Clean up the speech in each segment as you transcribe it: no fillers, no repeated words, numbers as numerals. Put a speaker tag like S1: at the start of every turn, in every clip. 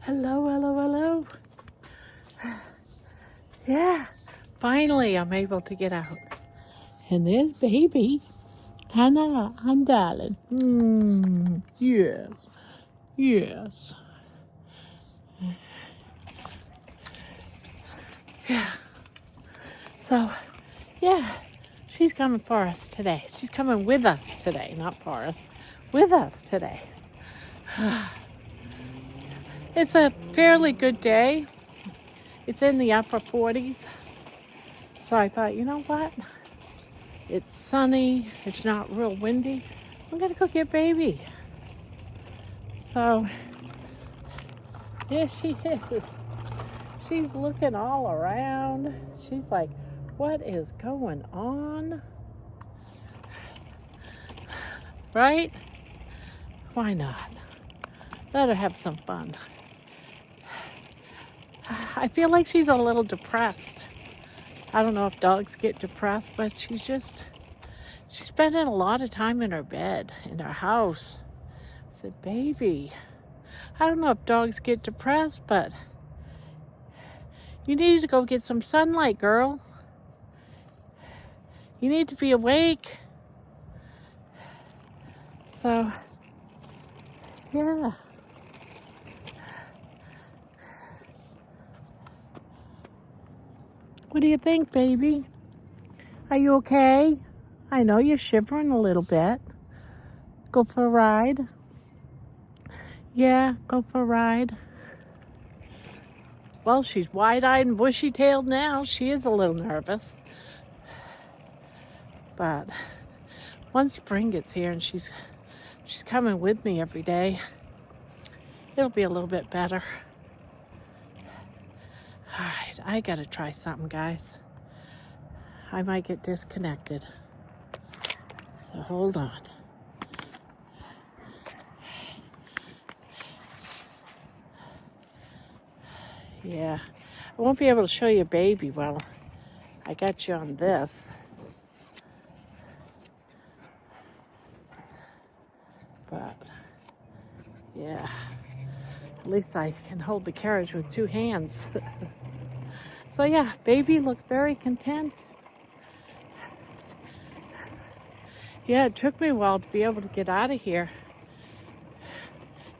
S1: Hello, hello, hello. Yeah, finally I'm able to get out. And there's baby. Hannah, darling. Yes, yes. Yeah. So, yeah, she's coming for us today. She's coming with us today, not for us. With us today. It's a fairly good day. It's in the upper 40s. So I thought, you know what? It's sunny. It's not real windy. I'm going to go get baby. So, here she is. She's looking all around. She's like, what is going on? Right? Why not? Let her have some fun. I feel like she's a little depressed. I don't know if dogs get depressed, but she's spending a lot of time in her bed, in her house. I said, baby, I don't know if dogs get depressed, but you need to go get some sunlight, girl. You need to be awake. So, yeah. What do you think, baby? Are you okay? I know you're shivering a little bit. Go for a ride? Yeah, go for a ride. Well, she's wide-eyed and bushy-tailed now. She is a little nervous. But once spring gets here and she's coming with me every day, it'll be a little bit better. All right, I gotta try something, guys. I might get disconnected. So hold on. Yeah, I won't be able to show you baby well. I got you on this. But, yeah, at least I can hold the carriage with two hands. So yeah, baby looks very content. Yeah, it took me a while to be able to get out of here.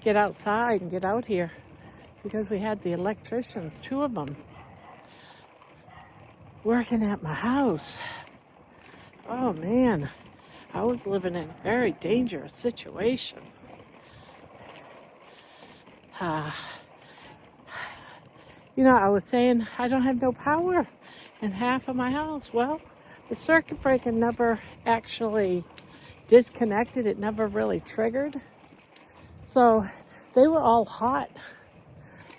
S1: Get outside and get out here. Because we had the electricians, two of them, working at my house. Oh man, I was living in a very dangerous situation. I was saying I don't have no power in half of my house. Well, the circuit breaker never actually disconnected. It never really triggered. So they were all hot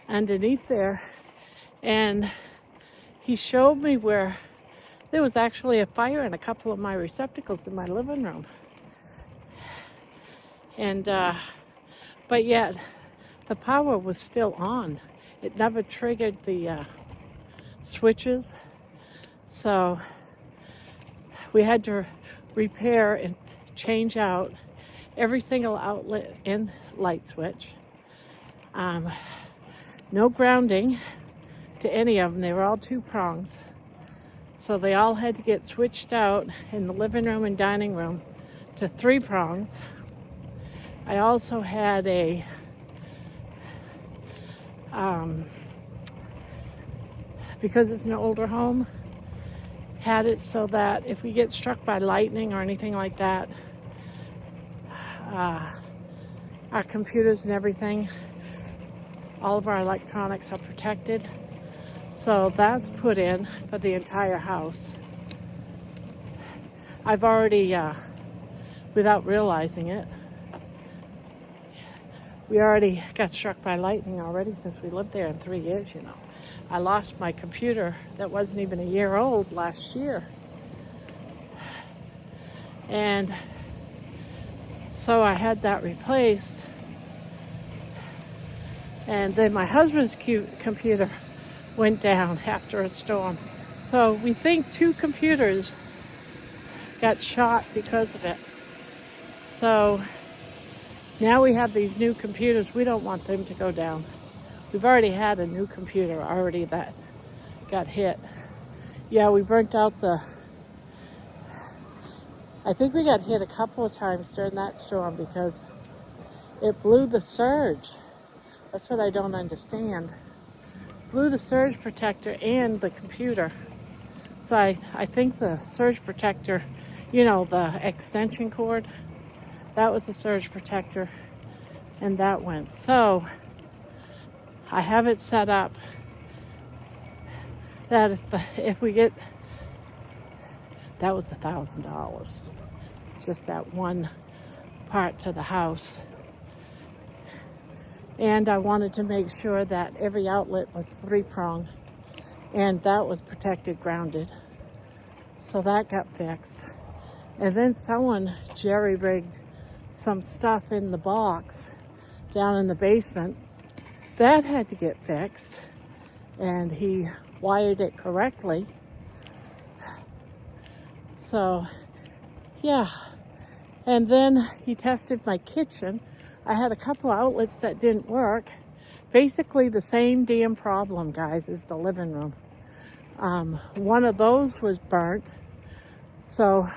S1: underneath there. And he showed me where there was actually a fire in a couple of my receptacles in my living room. And, but yet the power was still on. It never triggered the switches. So we had to repair and change out every single outlet and light switch. No grounding to any of them. They were all two prongs. So they all had to get switched out in the living room and dining room to three prongs. I also had because it's an older home, had it so that if we get struck by lightning or anything like that, our computers and everything, all of our electronics are protected. So that's put in for the entire house. I've already, without realizing it, we already got struck by lightning already since we lived there in 3 years, I lost my computer that wasn't even a year old last year. And so I had that replaced. And then my husband's computer went down after a storm. So we think 2 computers got shot because of it. So now we have these new computers. We don't want them to go down. We've already had a new computer already that got hit. Yeah, we burnt out I think we got hit a couple of times during that storm because it blew the surge. That's what I don't understand. Blew the surge protector and the computer. So I think the surge protector, the extension cord, that was the surge protector, and that went. So I have it set up that if we get, that was $1,000, just that one part to the house. And I wanted to make sure that every outlet was 3-prong, and that was protected, grounded. So that got fixed. And then someone jerry-rigged some stuff in the box down in the basement. That had to get fixed, and he wired it correctly. So, yeah. And then he tested my kitchen. I had a couple outlets that didn't work. Basically the same damn problem, guys, as the living room. One of those was burnt. So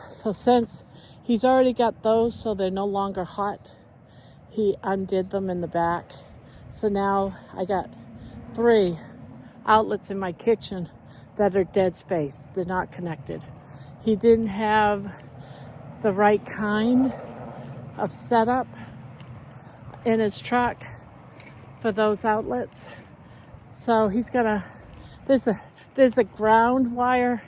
S1: since he's already got those, so they're no longer hot, he undid them in the back. So now I got 3 outlets in my kitchen that are dead space. They're not connected. He didn't have the right kind of setup in his truck for those outlets. So he's gonna, there's a ground wire.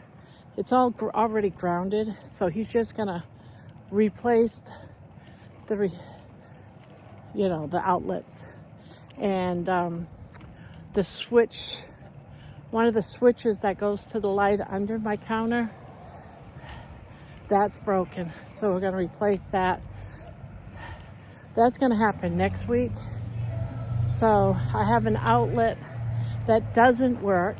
S1: It's all already grounded. So he's just gonna replace the outlets. And the switch, one of the switches that goes to the light under my counter, that's broken. So we're gonna replace that. That's gonna happen next week. So I have an outlet that doesn't work,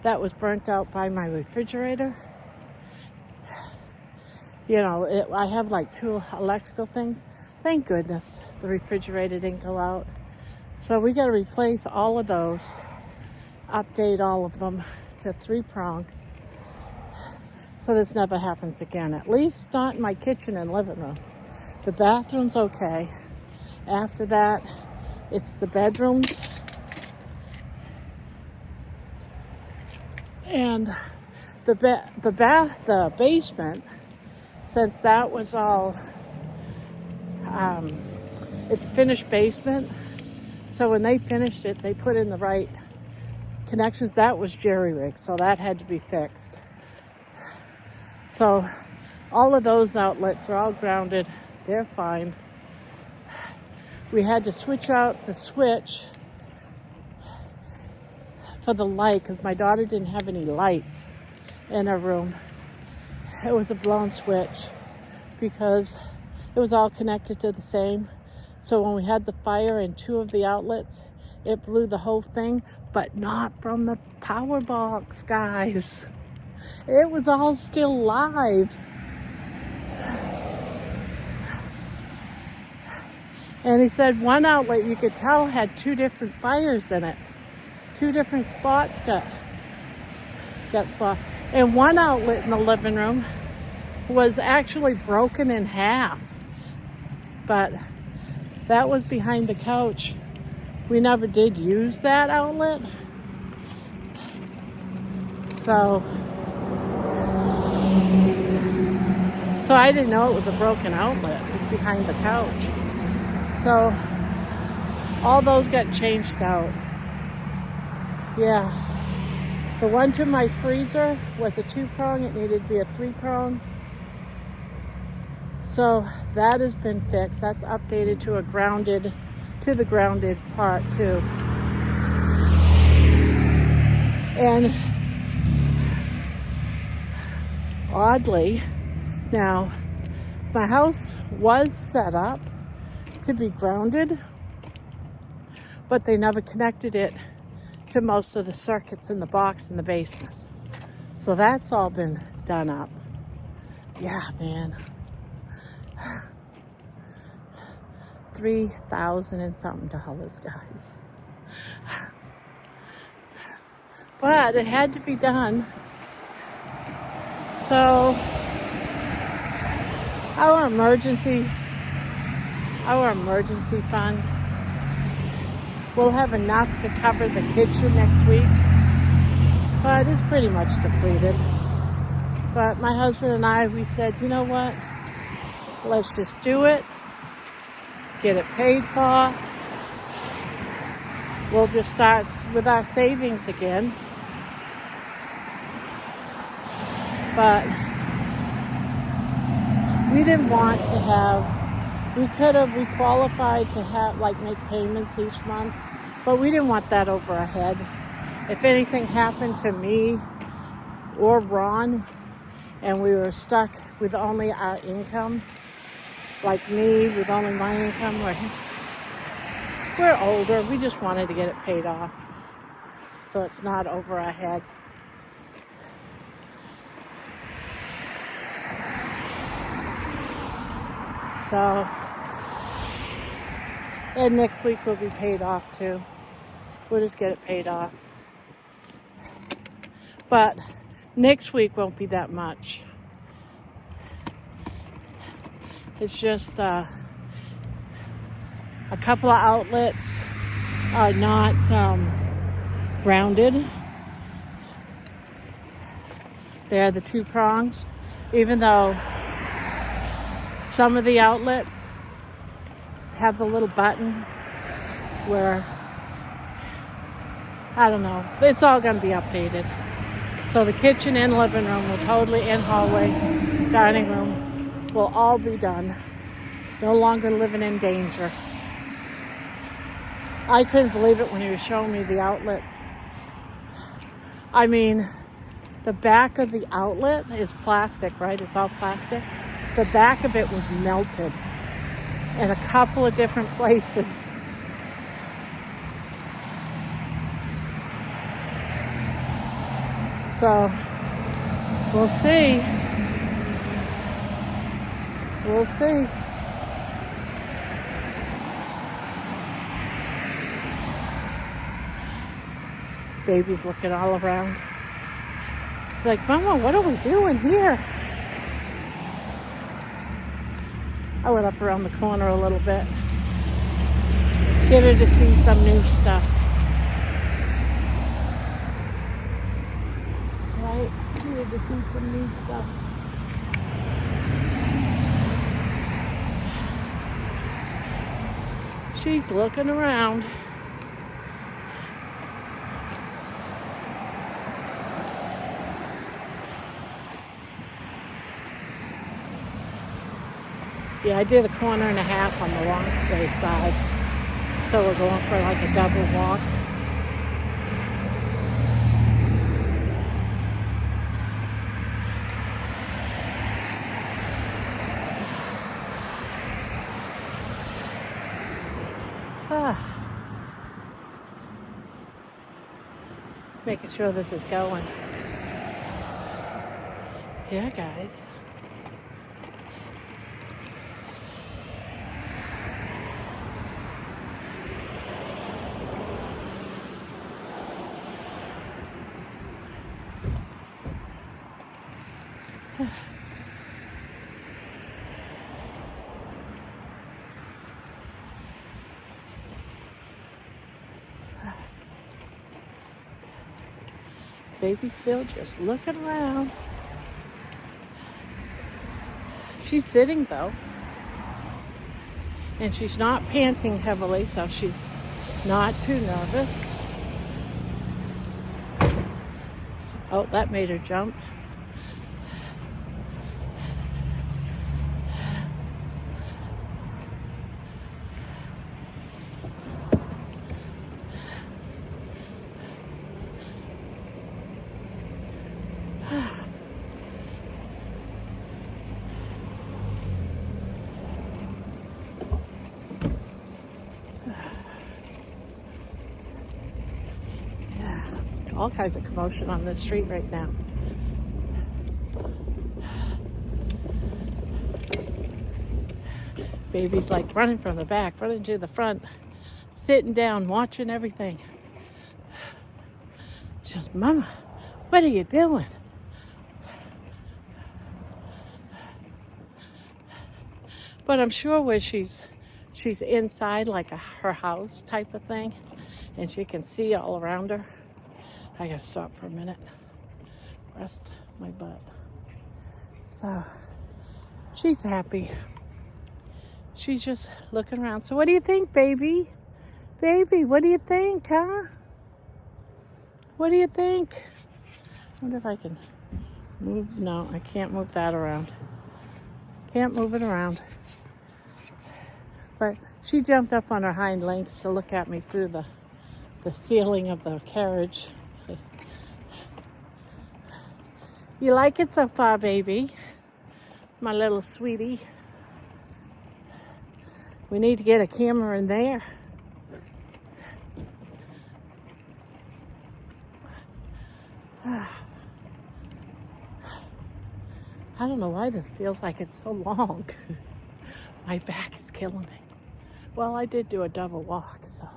S1: that was burnt out by my refrigerator. I have like 2 electrical things. Thank goodness the refrigerator didn't go out. So we got to replace all of those, update all of them to 3-prong, so this never happens again. At least not in my kitchen and living room. The bathroom's okay. After that, it's the bedrooms and the basement. Since that was all, it's finished basement. So when they finished it, they put in the right connections. That was jerry-rigged, so that had to be fixed. So all of those outlets are all grounded. They're fine. We had to switch out the switch for the light because my daughter didn't have any lights in her room. It was a blown switch because it was all connected to the same. So when we had the fire in 2 of the outlets, it blew the whole thing, but not from the power box, guys. It was all still live. And he said one outlet you could tell had 2 different fires in it. 2 different spots got spot. And one outlet in the living room was actually broken in half. But that was behind the couch. We never did use that outlet. So I didn't know it was a broken outlet. It's behind the couch. So all those got changed out. Yeah. The one to my freezer was a 2-prong. It needed to be a 3-prong. So that has been fixed. That's updated to the grounded part too. And oddly, now my house was set up to be grounded, but they never connected it to most of the circuits in the box in the basement. So that's all been done up. Yeah, man. $3,000 and something, guys. But it had to be done. So our emergency fund will have enough to cover the kitchen next week, but it's pretty much depleted. But my husband and I, we said, you know what? Let's just do it. Get it paid for. We'll just start with our savings again. But we didn't want to have, we qualified to have, make payments each month, but we didn't want that over our head. If anything happened to me or Ron, and we were stuck with only our income, like me with only my income, we're older, we just wanted to get it paid off so it's not over our head. So, and next week will be paid off too. We'll just get it paid off. But next week won't be that much. It's just a couple of outlets are not grounded. They're the 2 prongs, even though some of the outlets have the little button where, I don't know, it's all going to be updated. So the kitchen and living room will totally, and hallway, dining room, will all be done. No longer living in danger. I couldn't believe it when he was showing me the outlets. I mean, the back of the outlet is plastic, right? It's all plastic. The back of it was melted in a couple of different places. So, we'll see. We'll see. Baby's looking all around. She's like, Mama, what are we doing here? I went up around the corner a little bit. Get her to see some new stuff. Right? Get her to see some new stuff. She's looking around. Yeah, I did a 1.5 corners on the lawn space side. So we're going for like a double walk. Making sure this is going. Yeah, guys. Baby's still just looking around. She's sitting though. And she's not panting heavily, so she's not too nervous. Oh, that made her jump. All kinds of commotion on this street right now. Baby's like running from the back, running to the front, sitting down, watching everything. She goes, Mama, what are you doing? But I'm sure where she's inside, like her house type of thing, and she can see all around her. I gotta stop for a minute, rest my butt. So she's happy. She's just looking around. So what do you think, baby? Baby, what do you think, huh? What do you think? I wonder if I can move. No, I can't move that around. Can't move it around. But she jumped up on her hind legs to look at me through the ceiling of the carriage. You like it so far, baby? My little sweetie. We need to get a camera in there. I don't know why this feels like it's so long. My back is killing me. Well, I did do a double walk, so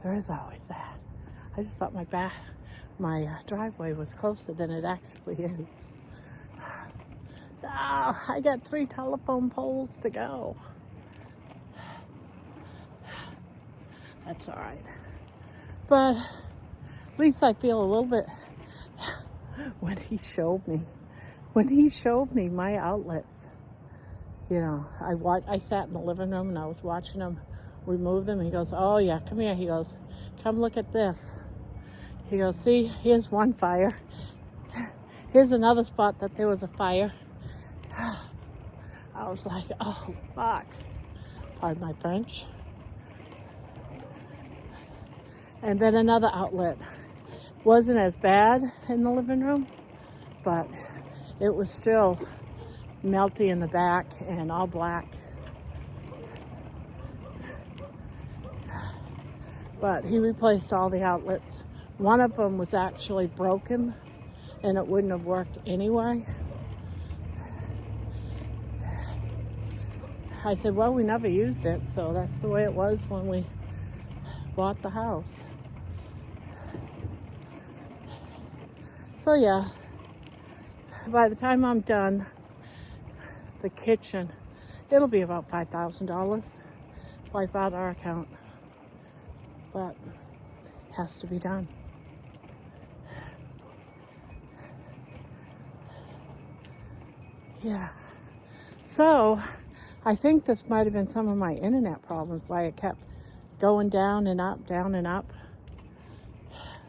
S1: there is always that. I just thought my driveway was closer than it actually is. Oh, I got 3 telephone poles to go. That's all right. But at least I feel a little bit when he showed me my outlets. You know, I sat in the living room and I was watching him remove them. He goes, oh yeah, come here. He goes, come look at this. He goes, see, here's one fire. Here's another spot that there was a fire. I was like, oh, fuck. Pardon my French. And then another outlet. Wasn't as bad in the living room, but it was still melty in the back and all black. But he replaced all the outlets. One of them was actually broken and it wouldn't have worked anyway. I said, well, we never used it, so that's the way it was when we bought the house. So yeah, by the time I'm done, the kitchen, it'll be about $5,000. Wipe out our account. But it has to be done. Yeah. So I think this might have been some of my internet problems, why it kept going down and up, down and up.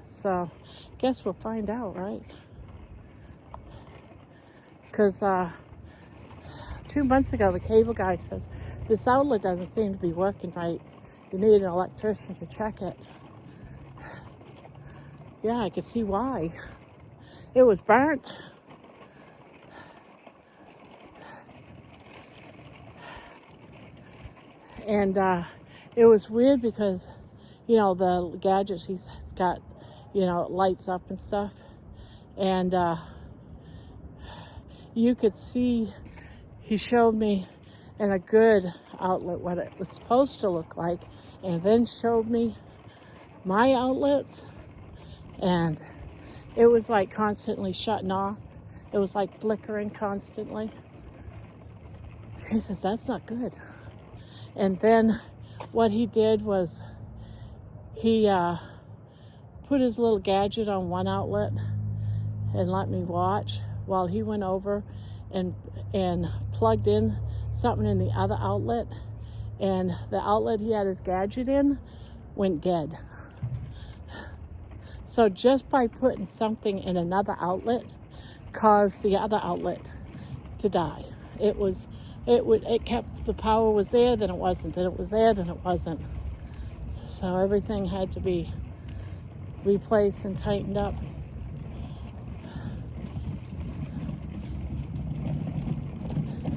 S1: So guess we'll find out, right? Because 2 months ago, the cable guy says, this outlet doesn't seem to be working right. You need an electrician to check it. Yeah, I could see why. It was burnt. And it was weird because, you know, the gadgets, he's got, you know, lights up and stuff. And you could see, he showed me in a good outlet what it was supposed to look like, and then showed me my outlets, and it was like constantly shutting off. It was like flickering constantly. He says, that's not good. And then what he did was he put his little gadget on one outlet and let me watch while he went over and plugged in something in the other outlet, and the outlet he had his gadget in went dead. So just by putting something in another outlet caused the other outlet to die. It kept, the power was there, then it wasn't, then it was there, then it wasn't. So everything had to be replaced and tightened up.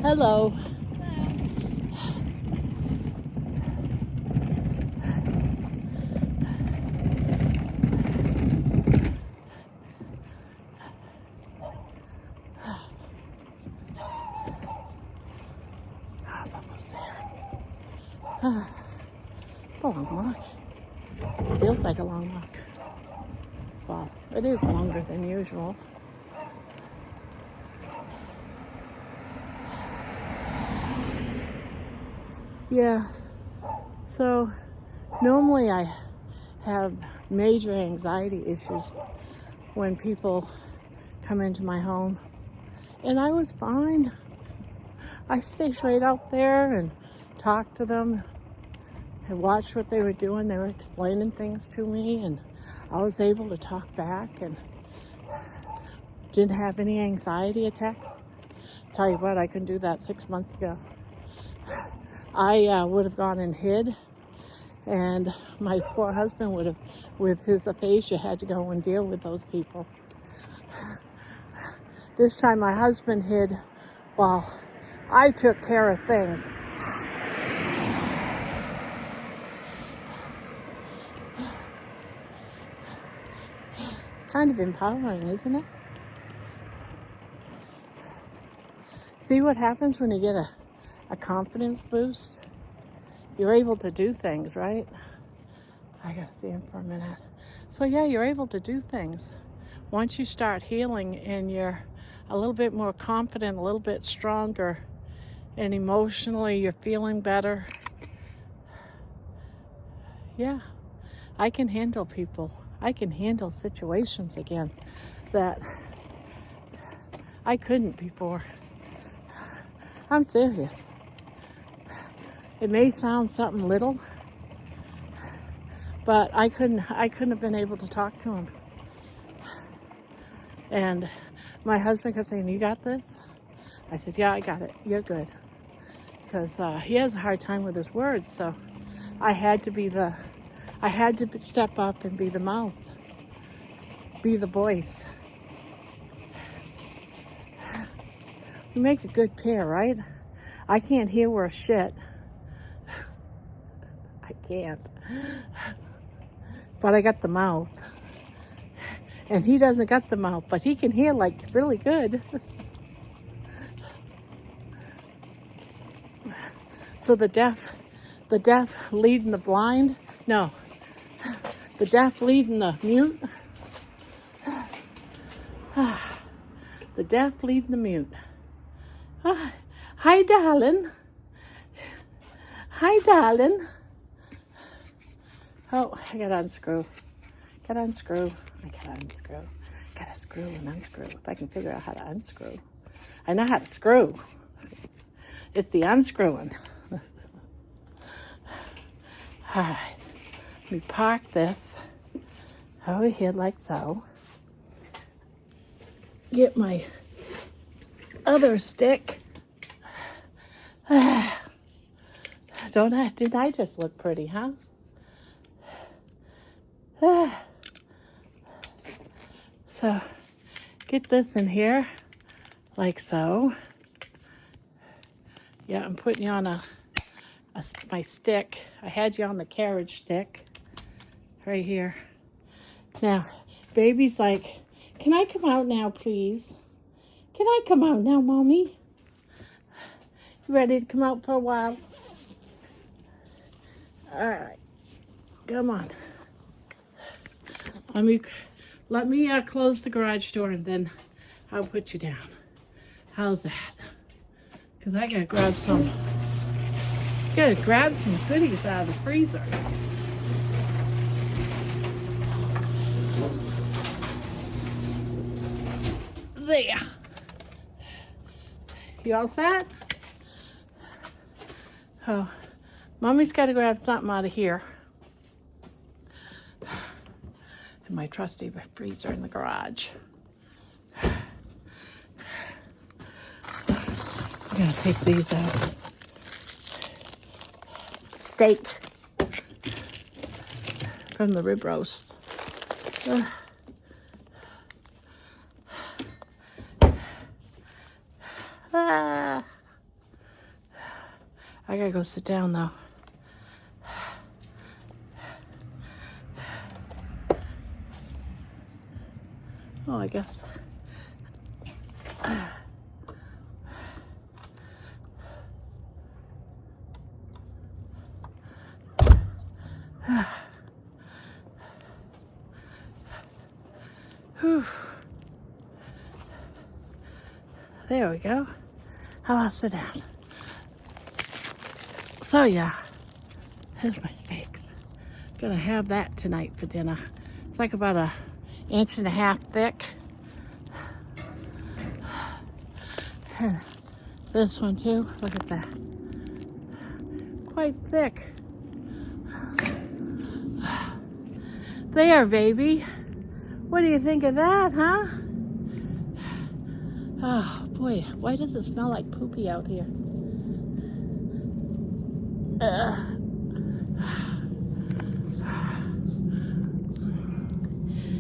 S1: Hello. I'm almost there. long walk. It feels like a long walk. Well, it is longer than usual. Yeah, so normally I have major anxiety issues when people come into my home, and I was fine. I stayed right out there and talked to them. I watched what they were doing. They were explaining things to me, and I was able to talk back and didn't have any anxiety attacks. Tell you what, I couldn't do that 6 months ago. I would have gone and hid, and my poor husband would have, with his aphasia, had to go and deal with those people. This time my husband hid while I took care of things. It's kind of empowering, isn't it? See what happens when you get a confidence boost? You're able to do things, right? I gotta see him for a minute. So yeah, you're able to do things. Once you start healing and you're a little bit more confident, a little bit stronger, and emotionally you're feeling better. Yeah, I can handle people. I can handle situations again that I couldn't before. I'm serious. It may sound something little, but I couldn't have been able to talk to him. And my husband kept saying, "You got this?" I said, "Yeah, I got it. You're good." Because he has a hard time with his words, so I had to step up and be the mouth, be the voice. We make a good pair, right? I can't hear worth shit. I can't. But I got the mouth. And he doesn't got the mouth, but he can hear like really good. So the deaf leading the blind. No, the deaf leading the mute. The deaf leading the mute. Hi, darling. Hi, darling. Oh, I gotta unscrew. I gotta screw and unscrew. If I can figure out how to unscrew. I know how to screw. It's the unscrewing. All right. Let me park this over here like so. Get my other stick. Didn't I just look pretty, huh? So, get this in here, like so. Yeah, I'm putting you on my stick. I had you on the carriage stick, right here. Now, baby's like, "Can I come out now, please? Can I come out now, Mommy? You ready to come out for a while? All right, come on. Let me close the garage door and then I'll put you down. How's that? Because I gotta grab some goodies out of the freezer. There. You all set? Oh, Mommy's got to grab something out of here. In my trusty freezer in the garage. I'm gonna take these out. Steak from the rib roast. I gotta go sit down though. Oh, I guess. Whew. There we go. How about sit down? So yeah, here's my steaks. Gonna have that tonight for dinner. It's like about 1.5 inches thick. And this one too, look at that. Quite thick. There, baby. What do you think of that, huh? Oh boy, why does it smell like poopy out here?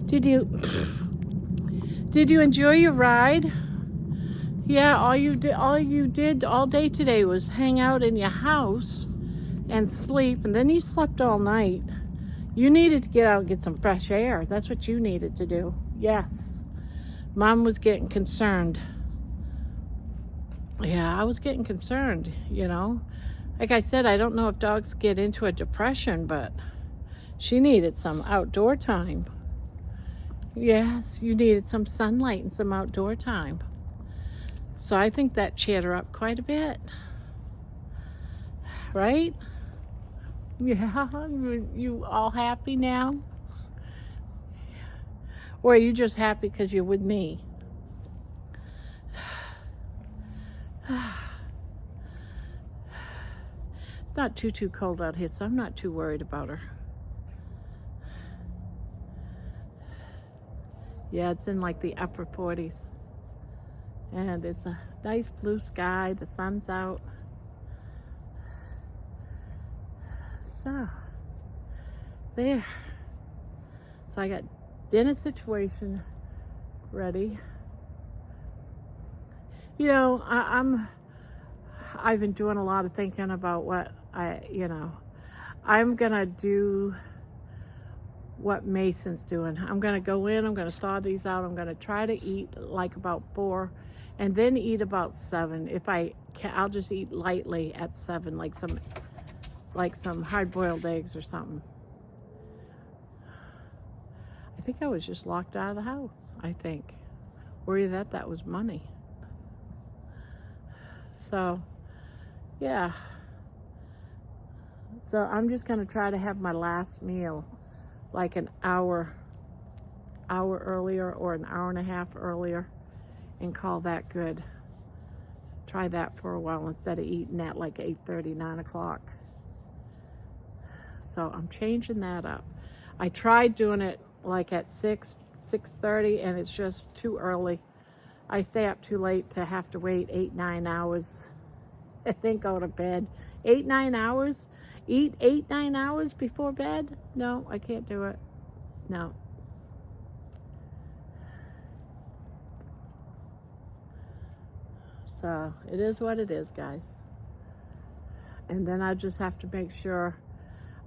S1: Did you enjoy your ride? Yeah, all you did all day today was hang out in your house and sleep, and then you slept all night. You needed to get out and get some fresh air. That's what you needed to do. Yes. Mom was getting concerned. Yeah, I was getting concerned, you know. Like I said, I don't know if dogs get into a depression, but she needed some outdoor time. Yes, you needed some sunlight and some outdoor time. So I think that cheered her up quite a bit. Right? Yeah, you all happy now? Or are you just happy because you're with me? It's not too cold out here, so I'm not too worried about her. Yeah, it's in like the upper 40s. And it's a nice blue sky. The sun's out. So, there. So I got dinner situation ready. You know, I've been doing a lot of thinking about what I'm gonna do what Mason's doing. I'm gonna go in, I'm gonna thaw these out, I'm gonna try to eat like about 4 and then eat about 7. If I can, I'll just eat lightly at 7, like some hard-boiled eggs or something. I think I was just locked out of the house, I think. Or either that was money. So, yeah. So I'm just gonna try to have my last meal like an hour earlier or an hour and a half earlier and call that good. Try that for a while instead of eating at like 8:30, 9 o'clock. So I'm changing that up. I tried doing it like at 6:30 and it's just too early. I stay up too late to have to wait 8-9 hours and then go to bed. 8-9 hours? Eat 8-9 hours before bed? No, I can't do it. No. So it is what it is, guys. And then I just have to make sure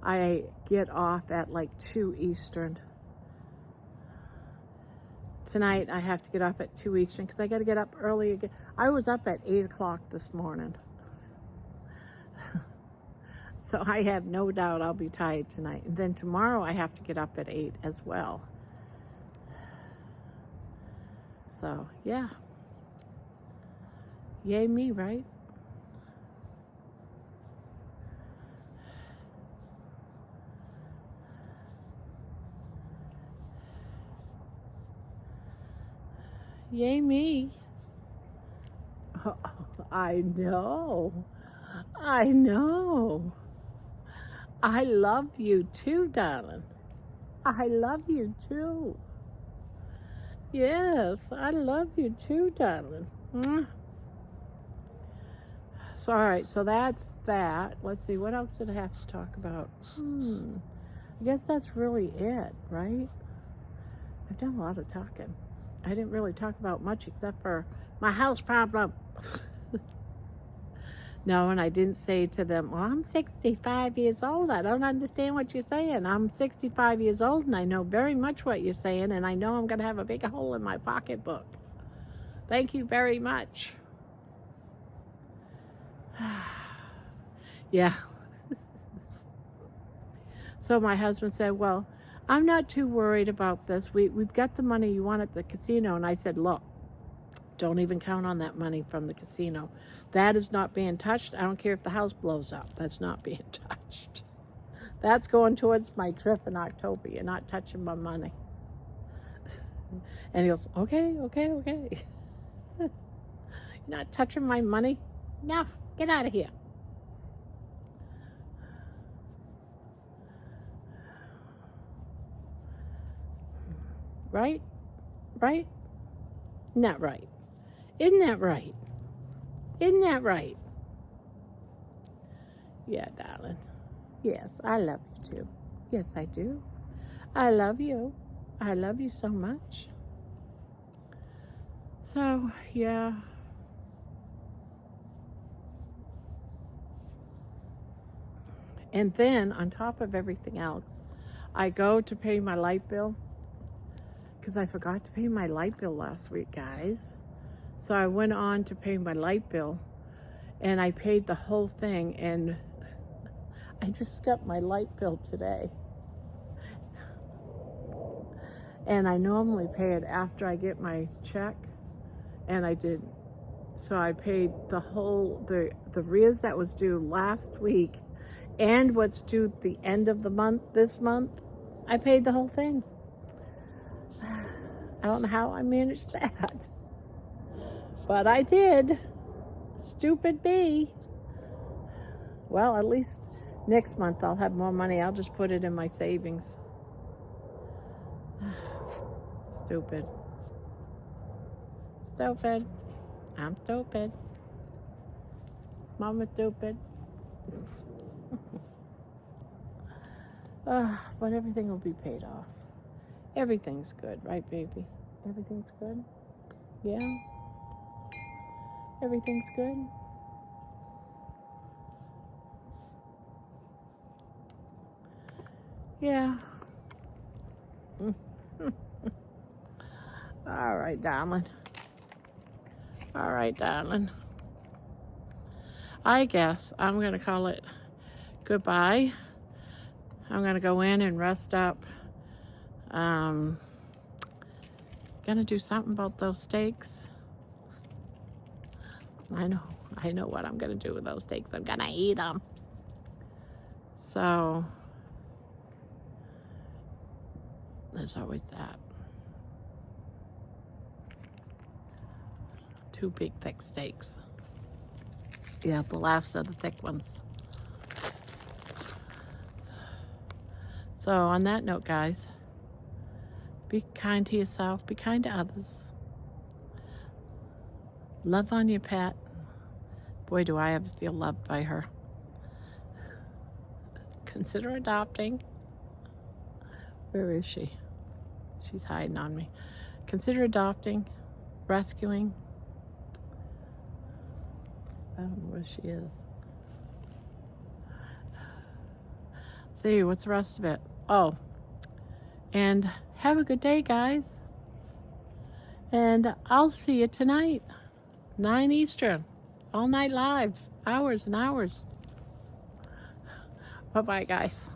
S1: I get off at like 2 Eastern. Tonight I have to get off at 2 Eastern because I got to get up early again. I was up at 8 o'clock this morning. So I have no doubt I'll be tired tonight. And then tomorrow I have to get up at 8 as well. So, yeah. Yay me, right? Yay me. Oh, I know. I know. I love you too, darling. I love you too. Yes, I love you too, darling. So, all right, so that's that. Let's see, what else did I have to talk about? I guess that's really it, right? I've done a lot of talking. I didn't really talk about much except for my house problem. No, and I didn't say to them, well, I'm 65 years old. I don't understand what you're saying. I'm 65 years old, and I know very much what you're saying, and I know I'm going to have a big hole in my pocketbook. Thank you very much. Yeah. So my husband said, well, I'm not too worried about this. We've got the money you want at the casino. And I said, look, don't even count on that money from the casino. That is not being touched. I don't care if the house blows up. That's not being touched. That's going towards my trip in October. You're not touching my money. And he goes, okay. You're not touching my money? No, get out of here. Right? Right? Isn't that right? Isn't that right? Isn't that right? Yeah, darling. Yes, I love you too. Yes, I do. I love you. I love you so much. So, yeah. And then, on top of everything else, I go to pay my light bill because I forgot to pay my light bill last week, guys. So I went on to pay my light bill, and I paid the whole thing, and I just got my light bill today. And I normally pay it after I get my check, and I didn't. So I paid the whole, the arrears that was due last week and what's due at the end of the month, this month. I paid the whole thing. I don't know how I managed that, but I did. Stupid me. Well, at least next month I'll have more money. I'll just put it in my savings. Stupid. Stupid. I'm stupid. Mama's stupid. But everything will be paid off. Everything's good, right, baby? Everything's good? Yeah? Everything's good? Yeah. All right, darling. All right, darling. I guess I'm going to call it goodbye. I'm going to go in and rest up. Going to do something about those steaks. I know what I'm going to do with those steaks. I'm going to eat them. So, there's always that. 2 big thick steaks. Yeah, the last of the thick ones. So on that note, guys, be kind to yourself, be kind to others. Love on your pet. Boy, do I ever feel loved by her. Consider adopting. Where is she? She's hiding on me. Consider adopting, rescuing. I don't know where she is. See, what's the rest of it? Oh, and have a good day, guys. And I'll see you tonight, 9 Eastern, all night live, hours and hours. Bye-bye, guys.